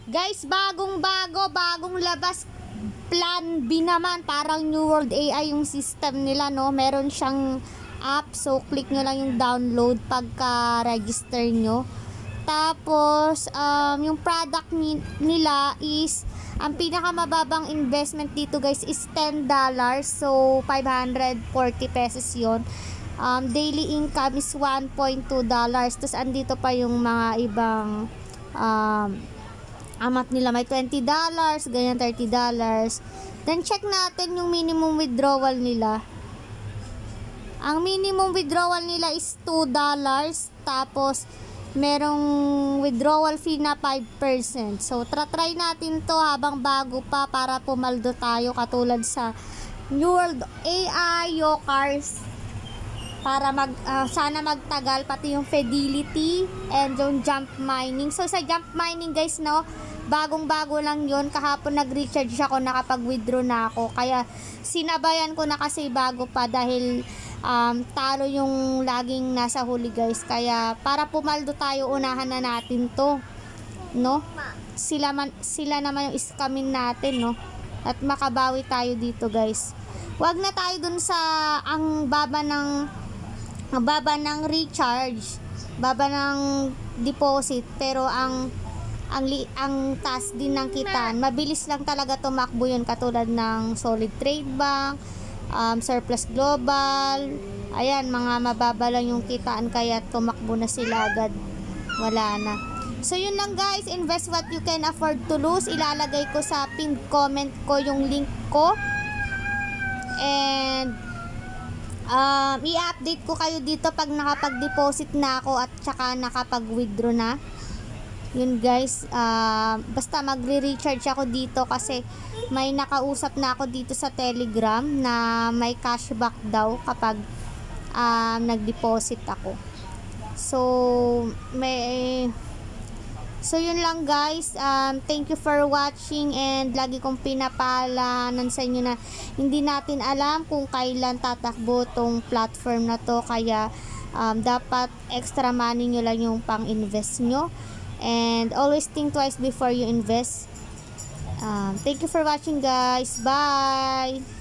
Guys, bagong labas. Plan B naman, parang New World AI yung system nila, no? Meron siyang app, so click nyo lang yung download pagka-register nyo. Tapos, yung product nila is, ang pinakamababang investment dito guys is $10. So, 540 pesos yon. Daily income is $1.2. Tapos, andito pa yung mga ibang amount nila. May $20, ganyan $30. Then, check natin yung minimum withdrawal nila. Ang minimum withdrawal nila is $2. Tapos, merong withdrawal fee na 5%. So, try natin to habang bago pa para pumaldo tayo katulad sa New World AI, Yokars. Para sana magtagal pati yung Fidelity and yung Jump Mining. So, sa Jump Mining guys, no, bagong-bago lang yon. Kahapon nag-recharge ako, nakapag-withdraw na ako. Kaya, sinabayan ko na kasi bago pa dahil talo yung laging nasa huli guys. Kaya para pumaldo tayo, unahan na natin to, no? Sila naman yung iskamin natin, no? At makabawi tayo dito guys. Wag na tayo dun sa ang baba ng recharge, baba ng deposit, pero ang taas din ng kitaan. Mabilis lang talaga tumakbo yun, katulad ng Solid Trade Bank, Surplus Global. Ayan, mga mababa lang yung kitaan, kaya tumakbo na sila agad, wala na. So yun lang guys, invest what you can afford to lose. Ilalagay ko sa pinned comment ko yung link ko, and i-update ko kayo dito pag nakapag-deposit na ako at saka nakapag-withdraw na. Yun guys, basta magre-recharge ako dito kasi may nakausap na ako dito sa Telegram na may cashback daw kapag nag-deposit ako. So yun lang guys, thank you for watching, and lagi kong pinapalanan sa inyo na hindi natin alam kung kailan tatakbo tong platform na to, kaya dapat extra money nyo lang yung pang-invest nyo, and always think twice before you invest. Thank you for watching guys, bye!